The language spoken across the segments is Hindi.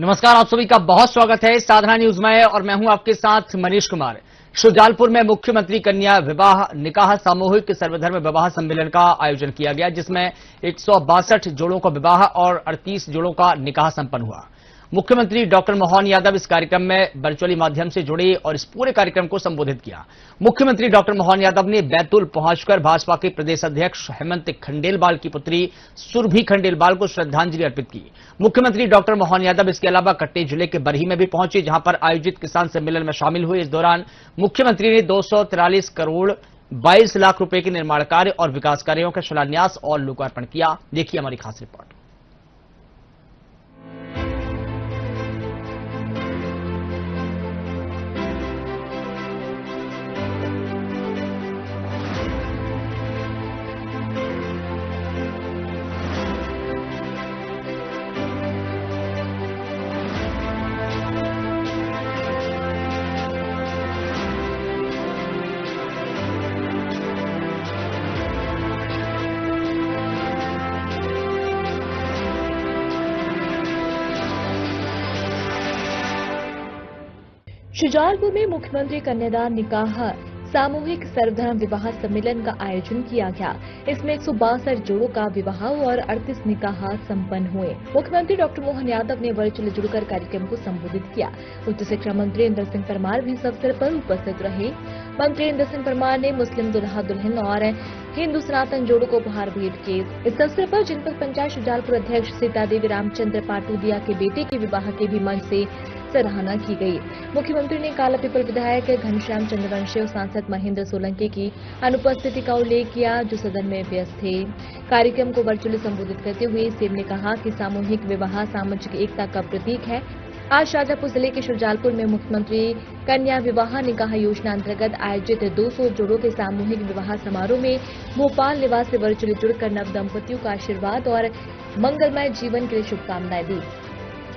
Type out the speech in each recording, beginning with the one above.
नमस्कार, आप सभी का बहुत स्वागत है साधना न्यूज में और मैं हूं आपके साथ मनीष कुमार। शुजालपुर में मुख्यमंत्री कन्या विवाह निकाह सामूहिक सर्वधर्म विवाह सम्मेलन का आयोजन किया गया, जिसमें 162 जोड़ों का विवाह और 38 जोड़ों का निकाह संपन्न हुआ। मुख्यमंत्री डॉक्टर मोहन यादव इस कार्यक्रम में वर्चुअली माध्यम से जुड़े और इस पूरे कार्यक्रम को संबोधित किया। मुख्यमंत्री डॉक्टर मोहन यादव ने बैतूल पहुंचकर भाजपा के प्रदेश अध्यक्ष हेमंत खंडेलवाल की पुत्री सुरभि खंडेलवाल को श्रद्धांजलि अर्पित की। मुख्यमंत्री डॉक्टर मोहन यादव इसके अलावा कटनी जिले के बरही में भी पहुंचे, जहां पर आयोजित किसान सम्मेलन में शामिल हुए। इस दौरान मुख्यमंत्री ने 243 करोड़ 22 लाख रुपए के निर्माण कार्य और विकास कार्यों का शिलान्यास और लोकार्पण किया। देखिए हमारी खास रिपोर्ट। शुजालपुर में मुख्यमंत्री कन्यादान निकाह सामूहिक सर्वधर्म विवाह सम्मेलन का आयोजन किया गया। इसमें 162 जोड़ों का विवाह और 38 निकाह संपन्न हुए। मुख्यमंत्री डॉक्टर मोहन यादव ने वर्चुअली जुड़कर कार्यक्रम को संबोधित किया। उच्च शिक्षा मंत्री इंदर सिंह परमार भी इस अवसर पर उपस्थित रहे। मंत्री इंदर सिंह परमार ने मुस्लिम दुल्हा दुल्हन और हिंदू सनातन जोड़ों को उपहार भेंट किए। इस अवसर पर जनपद पंचायत शुजालपुर अध्यक्ष सीता देवी रामचंद्र पाटूदिया के बेटे के विवाह के भी मंच से सराहना की गई। मुख्यमंत्री ने कालापीपल विधायक घनश्याम चंद्रवंशी और सांसद महेंद्र सोलंकी की अनुपस्थिति का उल्लेख किया, जो सदन में व्यस्त थे। कार्यक्रम को वर्चुअली संबोधित करते हुए सीएम ने कहा कि सामूहिक विवाह सामाजिक एकता का प्रतीक है। आज शाजापुर जिले के शुजालपुर में मुख्यमंत्री कन्या विवाह निकाह योजना अंतर्गत आयोजित 200 जोड़ों के सामूहिक विवाह समारोह में भोपाल निवास से वर्चुअली जुड़कर नव दंपतियों का आशीर्वाद और मंगलमय जीवन के लिए शुभकामनाएं दी।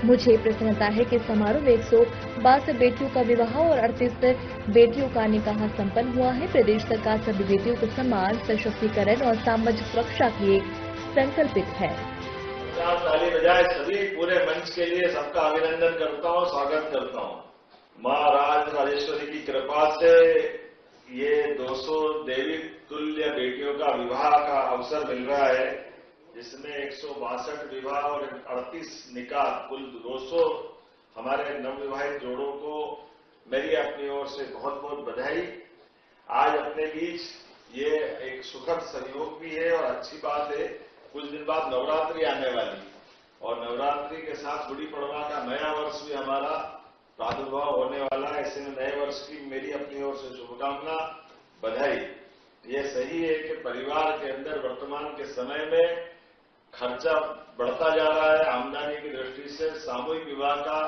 मुझे प्रसन्नता है कि समारोह में 162 बेटियों का विवाह और 38 बेटियों का निकाह संपन्न हुआ है। प्रदेश सरकार सभी बेटियों को सम्मान, सशक्तिकरण और सामाजिक सुरक्षा के लिए संकल्पित है। ताली बजाए सभी पूरे मंच के लिए सबका अभिनंदन करता हूँ, स्वागत करता हूँ। माँ राजेश्वरी की कृपा से ये 200 देवी तुल्य बेटियों का विवाह का अवसर मिल रहा है, जिसमें 162 विवाह और 38 निकाह, कुल 200 हमारे नवविवाहित जोड़ों को मेरी अपनी ओर से बहुत बहुत बधाई। आज अपने बीच ये एक सुखद संयोग भी है और अच्छी बात है। कुछ दिन बाद नवरात्रि आने वाली और नवरात्रि के साथ गुड़ी पड़वा का नया वर्ष भी हमारा प्रादुर्भाव होने वाला है। ऐसे में नए वर्ष की मेरी अपनी ओर से शुभकामना, बधाई। ये सही है कि परिवार के अंदर वर्तमान के समय में खर्चा बढ़ता जा रहा है। आमदनी की दृष्टि से सामूहिक विवाह का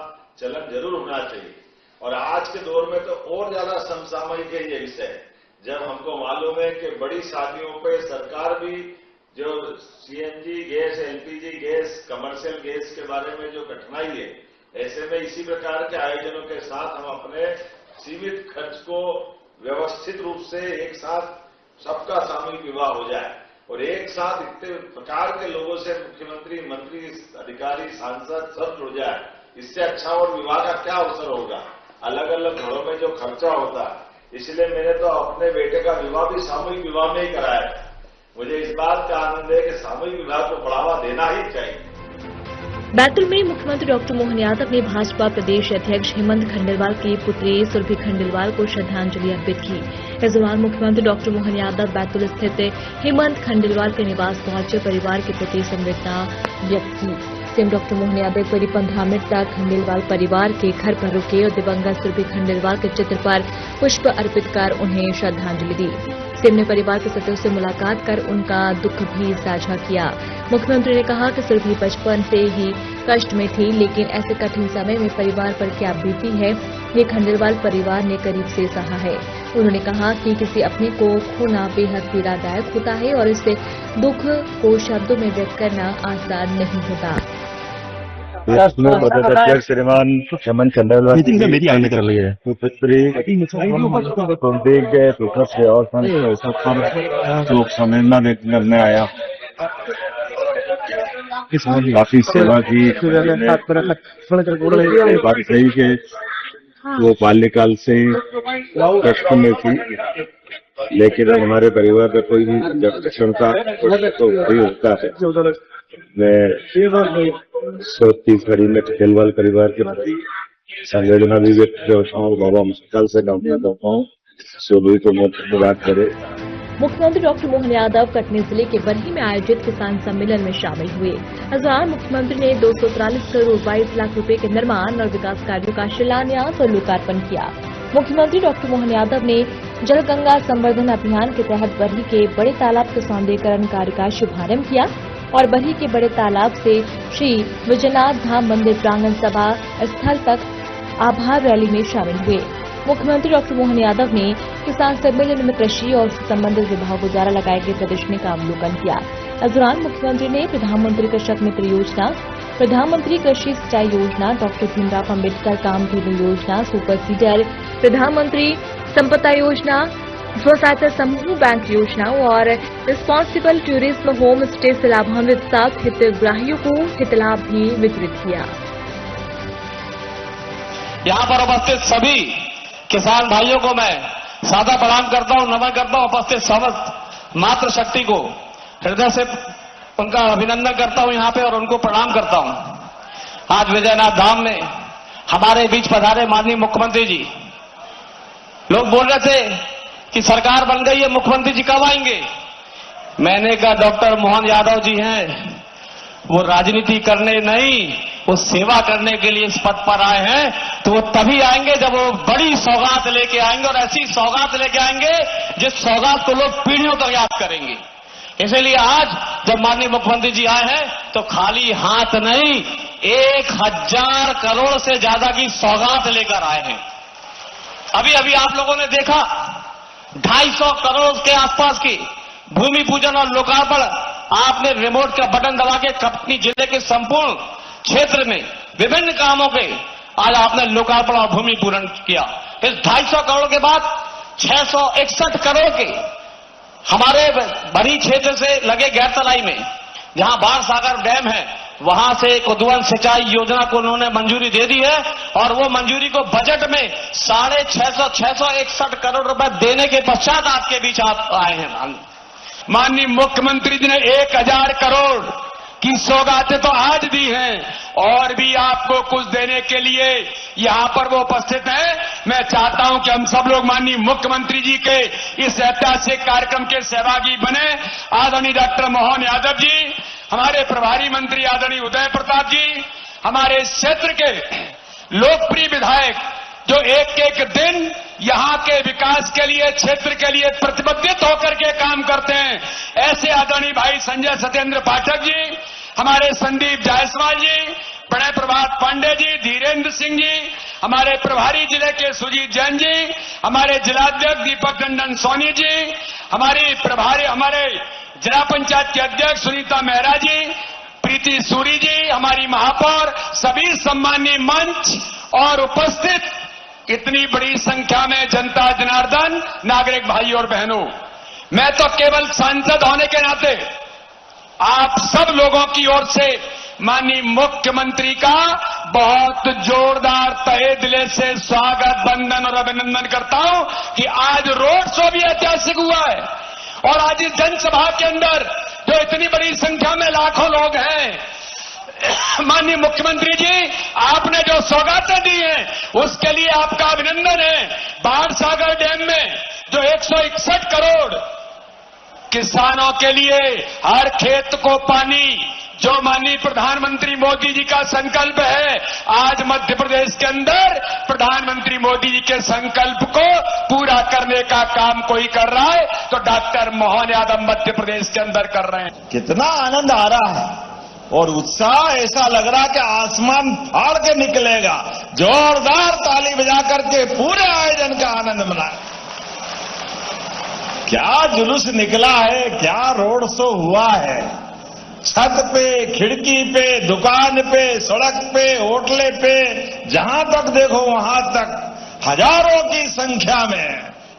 चलन जरूर होना चाहिए और आज के दौर में तो और ज्यादा समसामयिक है ये विषय। जब हमको मालूम है कि बड़ी शादियों पे सरकार भी जो CNG gas, LPG gas, commercial gas के बारे में जो कठिनाई है, ऐसे में इसी प्रकार के आयोजनों के साथ हम अपने सीमित खर्च को व्यवस्थित रूप से एक साथ सबका सामूहिक विवाह हो जाए और एक साथ इतने प्रकार के लोगों से मुख्यमंत्री, मंत्री, अधिकारी, सांसद सब जुड़ जाए, इससे अच्छा और विवाह का क्या अवसर होगा। अलग अलग घरों में जो खर्चा होता है, इसलिए मैंने तो अपने बेटे का विवाह भी सामूहिक विवाह में ही कराया। मुझे इस बात का आनंद है कि सामूहिक विवाह को बढ़ावा देना ही चाहिए। बैतूल में मुख्यमंत्री डॉक्टर मोहन यादव ने भाजपा प्रदेश अध्यक्ष हेमंत खंडेलवाल की पुत्री सुरभि खंडेलवाल को श्रद्धांजलि अर्पित की। इस दौरान मुख्यमंत्री डॉक्टर मोहन यादव बैतूल स्थित हेमंत खंडेलवाल के निवास पहुंचे परिवार के प्रति संवेदना व्यक्त की। सीएम डॉक्टर मोहन यादव करीब 15 मिनट तक खंडेलवाल परिवार के घर पर रुके और दिवंगत सुरभि खंडेलवाल के चित्र पर पुष्प अर्पित कर उन्हें श्रद्धांजलि दी। सीएम ने परिवार के सदस्यों से मुलाकात कर उनका दुख भी साझा किया। मुख्यमंत्री ने कहा कि सुरभि बचपन से ही कष्ट में थी, लेकिन ऐसे कठिन समय में परिवार पर क्या बीती है, ये खंडेलवाल परिवार ने करीब से सहा है। उन्होंने कहा कि किसी अपने को खोना बेहद पीड़ादायक होता है और इस दुख को शब्दों में व्यक्त करना आसान नहीं होता। अध्यक्ष श्रीमान हेमंत खंडेलवाल शोक संवेदना व्यक्त करने आया। काफी सेवा की। बात सही के वो बाल्यकाल से कष्ट में थी, लेकिन हमारे परिवार में कोई भी जब क्षमता तो वही होता है। मैं छत्तीसगढ़ी में खेलवाल परिवार के प्रति संवेदना भी व्यक्त करता हूँ। बाबा मुश्किल से कामना करता हूँ सभी को बात करे। मुख्यमंत्री डॉक्टर मोहन यादव कटनी जिले के बरही में आयोजित किसान सम्मेलन में शामिल हुए। इस दौरान मुख्यमंत्री ने 243 करोड़ 22 लाख रुपए के निर्माण और विकास कार्यों का शिलान्यास और लोकार्पण किया। मुख्यमंत्री डॉक्टर मोहन यादव ने जल गंगा संवर्धन अभियान के तहत बरही के बड़े तालाब के सौंदर्यीकरण कार्य का शुभारंभ किया और बरही के बड़े तालाब से श्री विजयनाथ धाम मंदिर प्रांगण सभा स्थल तक आभार रैली में शामिल हुए। मुख्यमंत्री डॉक्टर मोहन यादव ने किसान सम्मेलन में कृषि और उससे संबंधित विभागों द्वारा लगाए गए प्रदर्शनी का अवलोकन किया। इस दौरान मुख्यमंत्री ने प्रधानमंत्री कृषक मित्र योजना, प्रधानमंत्री कृषि सिंचाई योजना, डॉक्टर भीमराव अम्बेडकर कामधेनु योजना, सुपर सीडर, प्रधानमंत्री संपदा योजना, स्व सहायता समूह बैंक योजना और रिस्पांसिबल टूरिज्म होम स्टे से लाभान्वित 7 हितग्राहियों को हितलाभ भी वितरित किया। यहाँ पर उपस्थित सभी किसान भाइयों को मैं सादा प्रणाम करता हूं, नमन करता हूं। उपस्थित समस्त मातृशक्ति को हृदय से उनका अभिनंदन करता हूं यहाँ पे और उनको प्रणाम करता हूं। आज विजयनाथ धाम में हमारे बीच पधारे माननीय मुख्यमंत्री जी, लोग बोल रहे थे कि सरकार बन गई है, मुख्यमंत्री जी कब आएंगे। मैंने कहा डॉक्टर मोहन यादव जी हैं, वो राजनीति करने नहीं, वो सेवा करने के लिए इस पद पर आए हैं, तो वो तभी आएंगे जब वो बड़ी सौगात लेके आएंगे और ऐसी सौगात लेके आएंगे जिस सौगात को लोग पीढ़ियों तक याद करेंगे। इसलिए आज जब माननीय मुख्यमंत्री जी आए हैं तो खाली हाथ नहीं, 1000 करोड़ से ज्यादा की सौगात लेकर आए हैं। अभी अभी आप लोगों ने देखा 250 करोड़ के आसपास की भूमि पूजन और लोकार्पण आपने रिमोट का बटन दबा के कटनी जिले के संपूर्ण क्षेत्र में विभिन्न कामों के आज आपने लोकार्पण और भूमि पूजन किया। इस 250 करोड़ के बाद 661 करोड़ के हमारे बड़ी क्षेत्र से लगे गैरतलाई में जहां बाढ़ सागर डैम है, वहां से एक उद्वहन सिंचाई योजना को उन्होंने मंजूरी दे दी है और वो मंजूरी को बजट में 661 करोड़ रुपए देने के पश्चात आपके बीच आप आए हैं। माननीय मुख्यमंत्री जी ने 1000 करोड़ की सौगातें तो आज दी हैं और भी आपको कुछ देने के लिए यहां पर वो उपस्थित हैं। मैं चाहता हूं कि हम सब लोग माननीय मुख्यमंत्री जी के इस ऐतिहासिक कार्यक्रम के सहभागी बने। आदरणीय डॉक्टर मोहन यादव जी, हमारे प्रभारी मंत्री आदरणीय उदय प्रताप जी, हमारे क्षेत्र के लोकप्रिय विधायक जो एक एक दिन यहां के विकास के लिए, क्षेत्र के लिए प्रतिबद्ध होकर के काम करते हैं, ऐसे आदरणीय भाई संजय सत्येंद्र पाठक जी, हमारे संदीप जायसवाल जी, प्रणय प्रभात पांडे जी, धीरेन्द्र सिंह जी, हमारे प्रभारी जिले के सुजीत जैन जी, हमारे जिलाध्यक्ष दीपक टंडन सोनी जी, हमारे जिला पंचायत के अध्यक्ष सुनीता मेहरा जी, प्रीति सूरी जी, हमारी महापौर, सभी सम्मानीय मंच और उपस्थित इतनी बड़ी संख्या में जनता जनार्दन, नागरिक भाई और बहनों, मैं तो केवल सांसद होने के नाते आप सब लोगों की ओर से माननीय मुख्यमंत्री का बहुत जोरदार तहे दिले से स्वागत, वंदन और अभिनंदन करता हूं कि आज रोड शो भी ऐतिहासिक हुआ है और आज इस जनसभा के अंदर जो इतनी बड़ी संख्या में लाखों लोग हैं, माननीय मुख्यमंत्री जी आपने जो सौगातें दी हैं उसके लिए आपका अभिनंदन है। बाढ़ सागर डैम में जो 161 करोड़ किसानों के लिए हर खेत को पानी, जो माननीय प्रधानमंत्री मोदी जी का संकल्प है, आज मध्य प्रदेश के अंदर प्रधानमंत्री मोदी जी के संकल्प को पूरा करने का काम कोई कर रहा है तो डॉक्टर मोहन यादव मध्य प्रदेश के अंदर कर रहे हैं। कितना आनंद आ रहा है और उत्साह, ऐसा लग रहा है कि आसमान फाड़ के निकलेगा। जोरदार ताली बजा करके पूरे आयोजन का आनंद मनाए। क्या जुलूस निकला है, क्या रोड शो हुआ है, छत पे, खिड़की पे, दुकान पे, सड़क पे, होटले पे, जहां तक देखो वहां तक हजारों की संख्या में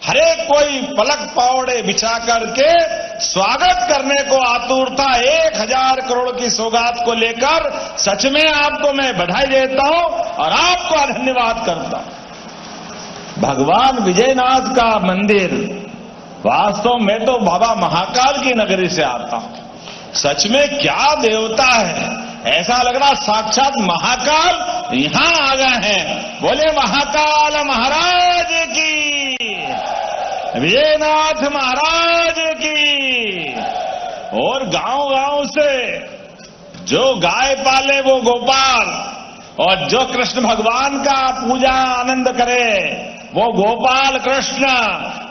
हरेक कोई पलक पावड़े बिछा करके स्वागत करने को आतुर था। 1000 करोड़ की सौगात को लेकर सच में आपको मैं बधाई देता हूं और आपको धन्यवाद करता हूं। भगवान विजयनाथ का मंदिर, वास्तव में तो बाबा महाकाल की नगरी से आता हूं। सच में क्या देवता है, ऐसा लग रहा साक्षात महाकाल यहां आ गए हैं। बोले महाकाल महाराज की, विजयनाथ महाराज की। और गांव-गांव से जो गाय पाले वो गोपाल, और जो कृष्ण भगवान का पूजा आनंद करे वो गोपाल कृष्ण।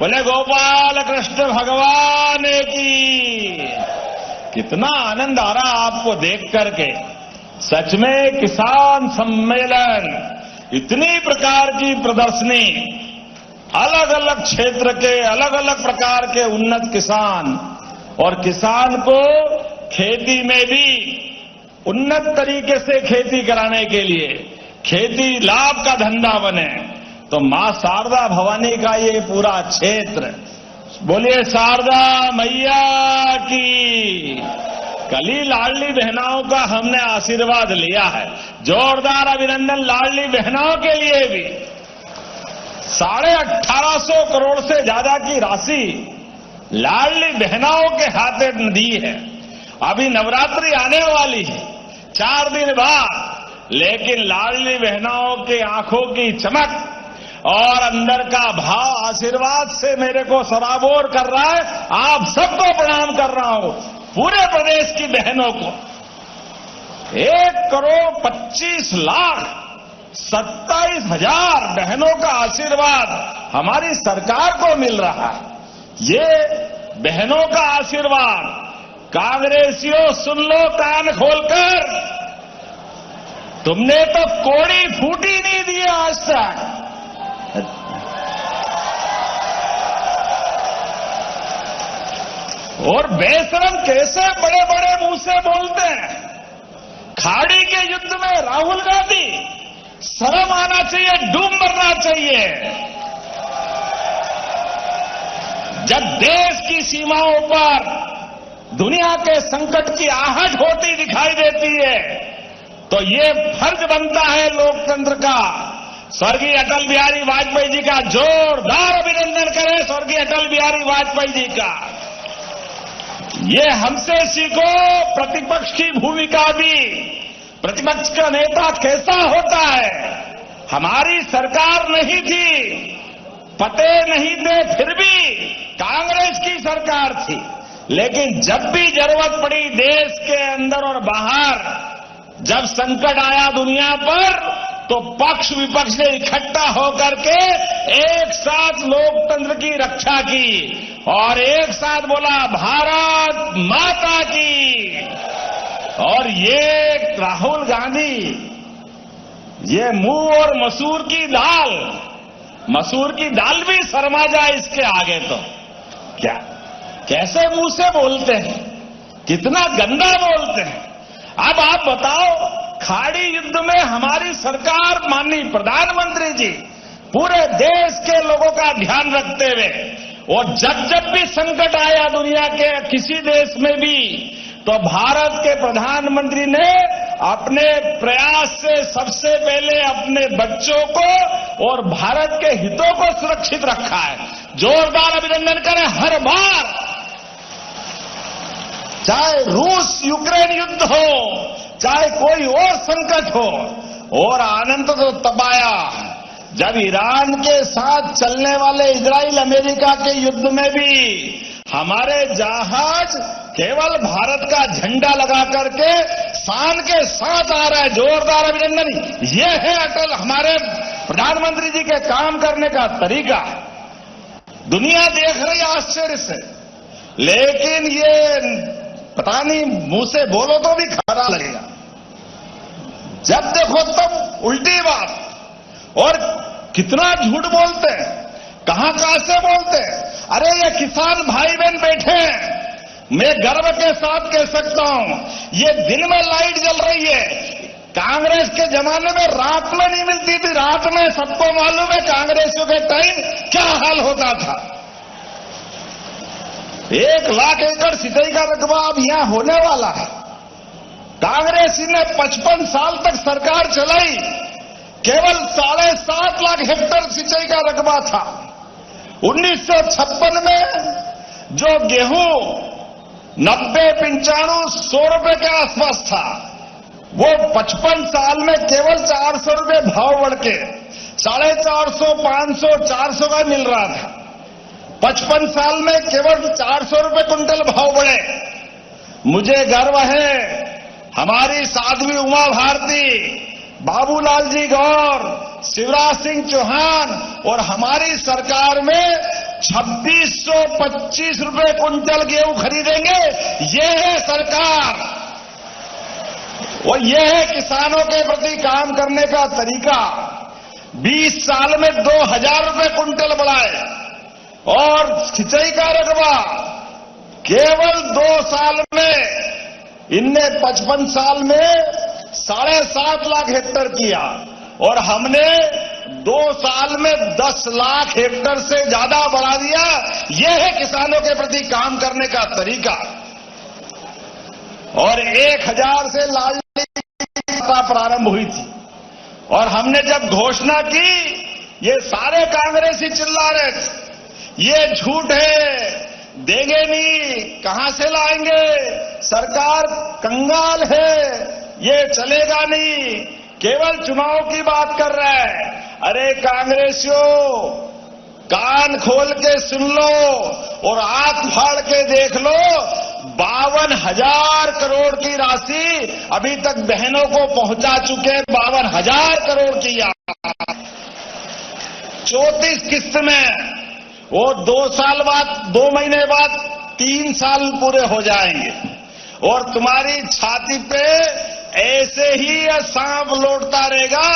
बोले गोपाल कृष्ण भगवान की। कितना आनंद आ रहा आपको देख करके। सच में किसान सम्मेलन, इतनी प्रकार की प्रदर्शनी, अलग अलग क्षेत्र के अलग अलग प्रकार के उन्नत किसान, और किसान को खेती में भी उन्नत तरीके से खेती कराने के लिए खेती लाभ का धंधा बने, तो मां शारदा भवानी का ये पूरा क्षेत्र, बोलिए शारदा मैया की। कली लाडली बहनाओं का हमने आशीर्वाद लिया है। जोरदार अभिनंदन लाडली बहनाओं के लिए भी। 1850 करोड़ से ज्यादा की राशि लाडली बहनाओं के हाथे दी है। अभी नवरात्रि आने वाली है 4 दिन बाद, लेकिन लाडली बहनाओं की आंखों की चमक और अंदर का भाव आशीर्वाद से मेरे को सराबोर कर रहा है। आप सबको प्रणाम कर रहा हूं, पूरे प्रदेश की बहनों को। 1,25,27,000 बहनों का आशीर्वाद हमारी सरकार को मिल रहा है। ये बहनों का आशीर्वाद, कांग्रेसियों सुन लो कान खोलकर, तुमने तो कोड़ी फूटी नहीं दी आज तक। और बेशरम कैसे बड़े बड़े मुंह से बोलते हैं। खाड़ी के युद्ध में राहुल गांधी, शर्म आना चाहिए, डूब मरना चाहिए। जब देश की सीमाओं पर दुनिया के संकट की आहट होती दिखाई देती है, तो ये फर्ज बनता है लोकतंत्र का। स्वर्गीय अटल बिहारी वाजपेयी जी का जोरदार अभिनंदन करें, स्वर्गीय अटल बिहारी वाजपेयी जी का। ये हमसे सीखो प्रतिपक्ष की भूमिका भी। प्रतिपक्ष का नेता कैसा होता है। हमारी सरकार नहीं थी, पते नहीं थे, फिर भी कांग्रेस की सरकार थी, लेकिन जब भी जरूरत पड़ी देश के अंदर और बाहर, जब संकट आया दुनिया पर, तो पक्ष विपक्ष ने इकट्ठा होकर के एक साथ लोकतंत्र की रक्षा की और एक साथ बोला भारत माता की। और ये राहुल गांधी, ये मूंग और मसूर की दाल भी शर्मा जाए इसके आगे। तो क्या कैसे मुंह से बोलते हैं, कितना गंदा बोलते हैं। अब आप बताओ, खाड़ी युद्ध में हमारी सरकार, माननीय प्रधानमंत्री जी पूरे देश के लोगों का ध्यान रखते हुए, और जब भी संकट आया दुनिया के किसी देश में भी, तो भारत के प्रधानमंत्री ने अपने प्रयास से सबसे पहले अपने बच्चों को और भारत के हितों को सुरक्षित रखा है। जोरदार अभिनंदन करें। हर बार, चाहे रूस यूक्रेन युद्ध हो, चाहे कोई और संकट हो, और आनंद तो तब आया जब ईरान के साथ चलने वाले इजराइल अमेरिका के युद्ध में भी हमारे जहाज केवल भारत का झंडा लगा करके शान के साथ आ रहा है। जोरदार अभिनंदन। ये है अटल हमारे प्रधानमंत्री जी के काम करने का तरीका। दुनिया देख रही आश्चर्य से, लेकिन ये पता नहीं, मुंह से बोलो तो भी खरा लगेगा। जब देखो तब उल्टी बात, और कितना झूठ बोलते हैं, कहां से बोलते हैं। अरे ये किसान भाई बहन बैठे हैं, मैं गर्व के साथ कह सकता हूं, ये दिन में लाइट जल रही है। कांग्रेस के जमाने में रात में नहीं मिलती थी। रात में सबको मालूम है कांग्रेसियों के टाइम क्या हाल होता था। 1 लाख एकड़ सिंचाई का रकबा अब यहां होने वाला है। कांग्रेस ने 55 साल तक सरकार चलाई, केवल 7.5 लाख हेक्टेयर सिंचाई का रकबा था। 1956 में जो गेहूं 90, 95, 100 रुपए के आसपास था, वो 55 साल में केवल 400 रुपए भाव बढ़ के 450, 500, 400 का मिल रहा था। 55 साल में केवल 400 रुपए कुंटल भाव बढ़े। मुझे गर्व है, हमारी साध्वी उमा भारती, बाबूलाल जी गौर, शिवराज सिंह चौहान और हमारी सरकार में 2625 रुपए कुंटल गेहूं खरीदेंगे। ये है सरकार और ये है किसानों के प्रति काम करने का तरीका। 20 साल में 2000 रुपए कुंटल बढ़ाए और सिंचाई का रकबा केवल 2 साल में इनने 55 साल में 7.5 लाख हेक्टेयर किया और हमने 2 साल में 10 लाख हेक्टेयर से ज्यादा बढ़ा दिया। यह है किसानों के प्रति काम करने का तरीका। और 1000 से लाडली प्रारंभ हुई थी और हमने जब घोषणा की, ये सारे कांग्रेसी चिल्ला रहे थे ये झूठ है, देंगे नहीं, कहां से लाएंगे, सरकार कंगाल है, ये चलेगा नहीं, केवल चुनाव की बात कर रहा है। अरे कांग्रेसियों, कान खोल के सुन लो और आंख फाड़ के देख लो। 52,000 करोड़ की राशि अभी तक बहनों को पहुंचा चुके। 52,000 करोड़ की 34 किस्त में, वो 2 साल बाद, 2 महीने बाद 3 साल पूरे हो जाएंगे और तुम्हारी छाती पे ऐसे ही सांप लौटता रहेगा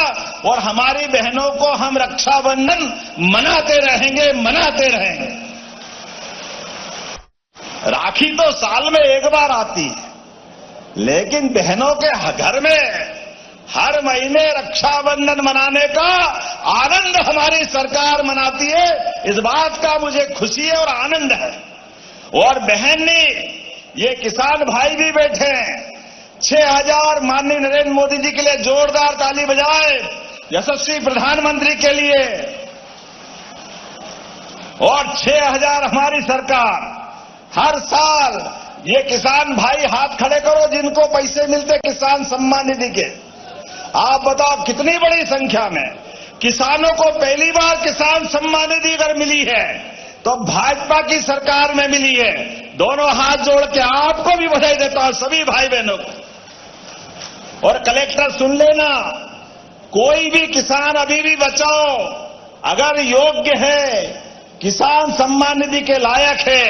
और हमारी बहनों को हम रक्षाबंधन मनाते रहेंगे। राखी तो साल में 1 बार आती है, लेकिन बहनों के घर में हर महीने रक्षाबंधन मनाने का आनंद हमारी सरकार मनाती है। इस बात का मुझे खुशी है और आनंद है। और बहनी, ये किसान भाई भी बैठे हैं, 6000 माननीय नरेंद्र मोदी जी के लिए जोरदार ताली बजाए, यशस्वी प्रधानमंत्री के लिए। और 6000 हमारी सरकार हर साल, ये किसान भाई हाथ खड़े करो जिनको पैसे मिलते किसान सम्मान निधि के। आप बताओ कितनी बड़ी संख्या में किसानों को पहली बार किसान सम्मान निधि अगर मिली है तो भाजपा की सरकार में मिली है। दोनों हाथ जोड़ के आपको भी बधाई देता हूं, सभी भाई बहनों को। और कलेक्टर सुन लेना, कोई भी किसान अभी भी बचाओ, अगर योग्य है, किसान सम्मान निधि के लायक है,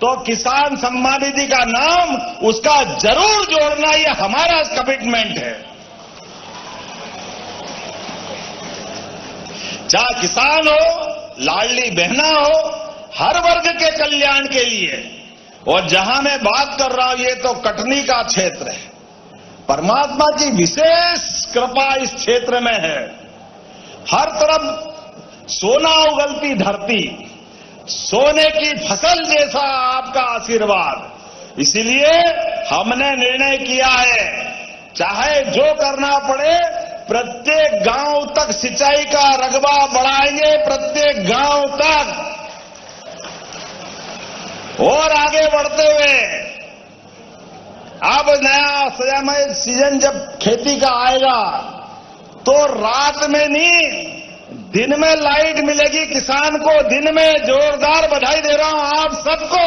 तो किसान सम्मान निधि का नाम उसका जरूर जोड़ना, ये हमारा कमिटमेंट है। चाहे किसान हो, लाडली बहना हो, हर वर्ग के कल्याण के लिए। और जहां मैं बात कर रहा हूं, ये तो कटनी का क्षेत्र है। परमात्मा की विशेष कृपा इस क्षेत्र में है। हर तरफ सोना उगलती धरती, सोने की फसल जैसा आपका आशीर्वाद। इसीलिए हमने निर्णय किया है, चाहे जो करना पड़े, प्रत्येक गांव तक सिंचाई का रकबा बढ़ाएंगे, प्रत्येक गांव तक। और आगे बढ़ते हुए अब नया समय सीजन जब खेती का आएगा तो रात में नहीं, दिन में लाइट मिलेगी किसान को। दिन में जोरदार बधाई दे रहा हूं आप सबको।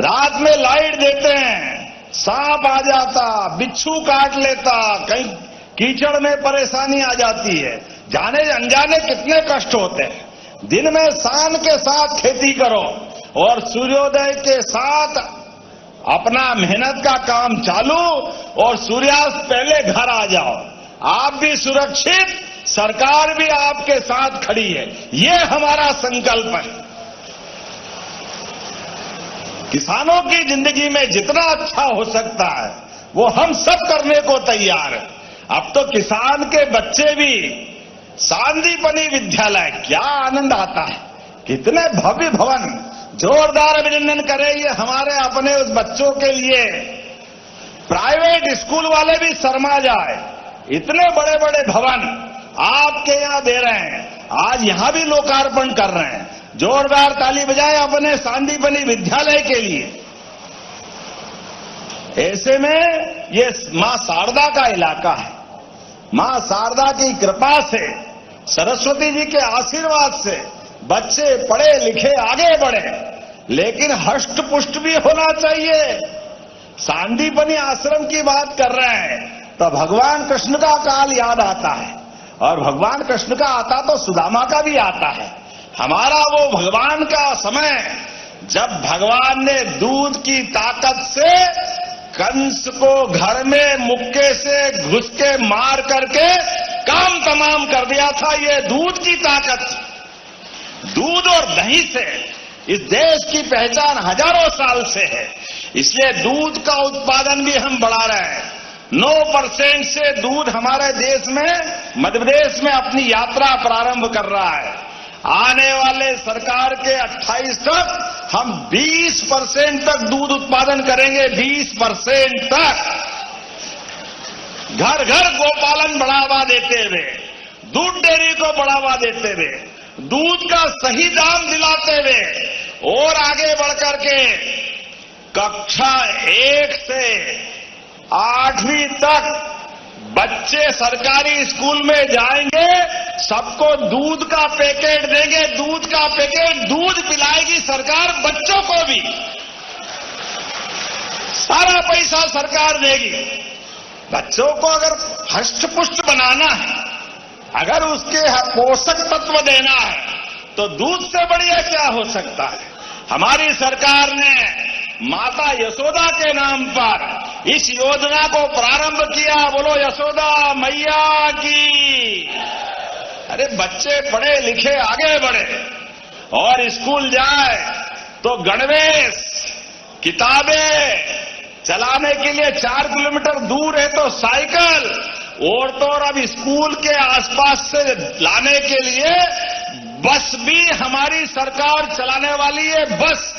रात में लाइट देते हैं, सांप आ जाता, बिच्छू काट लेता, कहीं कीचड़ में परेशानी आ जाती है, जाने अनजाने कितने कष्ट होते हैं। दिन में शान के साथ खेती करो और सूर्योदय के साथ अपना मेहनत का काम चालू और सूर्यास्त पहले घर आ जाओ। आप भी सुरक्षित, सरकार भी आपके साथ खड़ी है, ये हमारा संकल्प है। किसानों की जिंदगी में जितना अच्छा हो सकता है वो हम सब करने को तैयार हैं। अब तो किसान के बच्चे भी सांदीपनी विद्यालय, क्या आनंद आता है, कितने भव्य भवन, जोरदार अभिनंदन करें। ये हमारे अपने उस बच्चों के लिए प्राइवेट स्कूल वाले भी शर्मा जाए, इतने बड़े बड़े भवन आपके यहां दे रहे हैं, आज यहां भी लोकार्पण कर रहे हैं। जोरदार ताली बजाएं अपने सांदीपनि विद्यालय के लिए। ऐसे में ये मां शारदा का इलाका है। मां शारदा की कृपा से, सरस्वती जी के आशीर्वाद से बच्चे पढ़े लिखे आगे बढ़े, लेकिन हष्ट पुष्ट भी होना चाहिए। सांदीपनि आश्रम की बात कर रहे हैं तो भगवान कृष्ण का काल याद आता है, और भगवान कृष्ण का आता तो सुदामा का भी आता है। हमारा वो भगवान का समय जब भगवान ने दूध की ताकत से कंस को घर में मुक्के से घुस के मार करके काम तमाम कर दिया था। ये दूध की ताकत, दूध और दही से इस देश की पहचान हजारों साल से है, इसलिए दूध का उत्पादन भी हम बढ़ा रहे हैं। 9% से दूध हमारे देश में, मध्य प्रदेश में अपनी यात्रा प्रारंभ कर रहा है। आने वाले सरकार के 28 तक हम 20% तक दूध उत्पादन करेंगे, 20% तक। घर घर गोपालन बढ़ावा देते हुए, दूध डेयरी को बढ़ावा देते हुए, दूध का सही दाम दिलाते हुए और आगे बढ़कर के कक्षा 1 से 8वीं तक बच्चे सरकारी स्कूल में जाएंगे, सबको दूध का पैकेट देंगे। दूध का पैकेट, दूध पिलाएगी सरकार बच्चों को भी, सारा पैसा सरकार देगी। बच्चों को अगर हष्ट पुष्ट बनाना है, अगर उसके पोषक तत्व देना है, तो दूध से बढ़िया क्या हो सकता है। हमारी सरकार ने माता यशोदा के नाम पर इस योजना को प्रारंभ किया। बोलो यशोदा मैया की। अरे बच्चे पढ़े लिखे आगे बढ़े और स्कूल जाए तो गणवेश, किताबें चलाने के लिए 4 किलोमीटर दूर है तो साइकिल, और तो और अब स्कूल के आसपास से लाने के लिए बस भी हमारी सरकार चलाने वाली है। बस,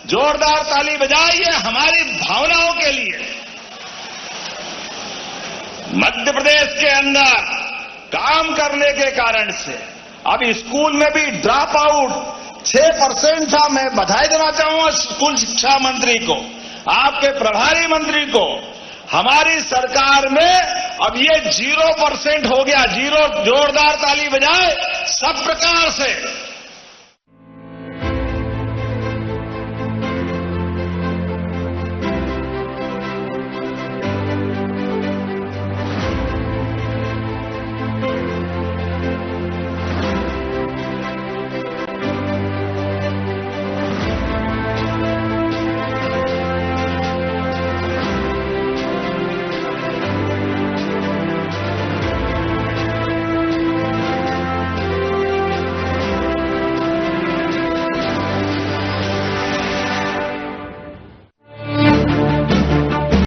जोरदार ताली बजाइए हमारी भावनाओं के लिए। मध्य प्रदेश के अंदर काम करने के कारण से अब स्कूल में भी ड्रॉप आउट 6% था। मैं बधाई देना चाहूंगा स्कूल शिक्षा मंत्री को, आपके प्रभारी मंत्री को। हमारी सरकार में अब ये 0% हो गया। 0, जोरदार ताली बजाए। सब प्रकार से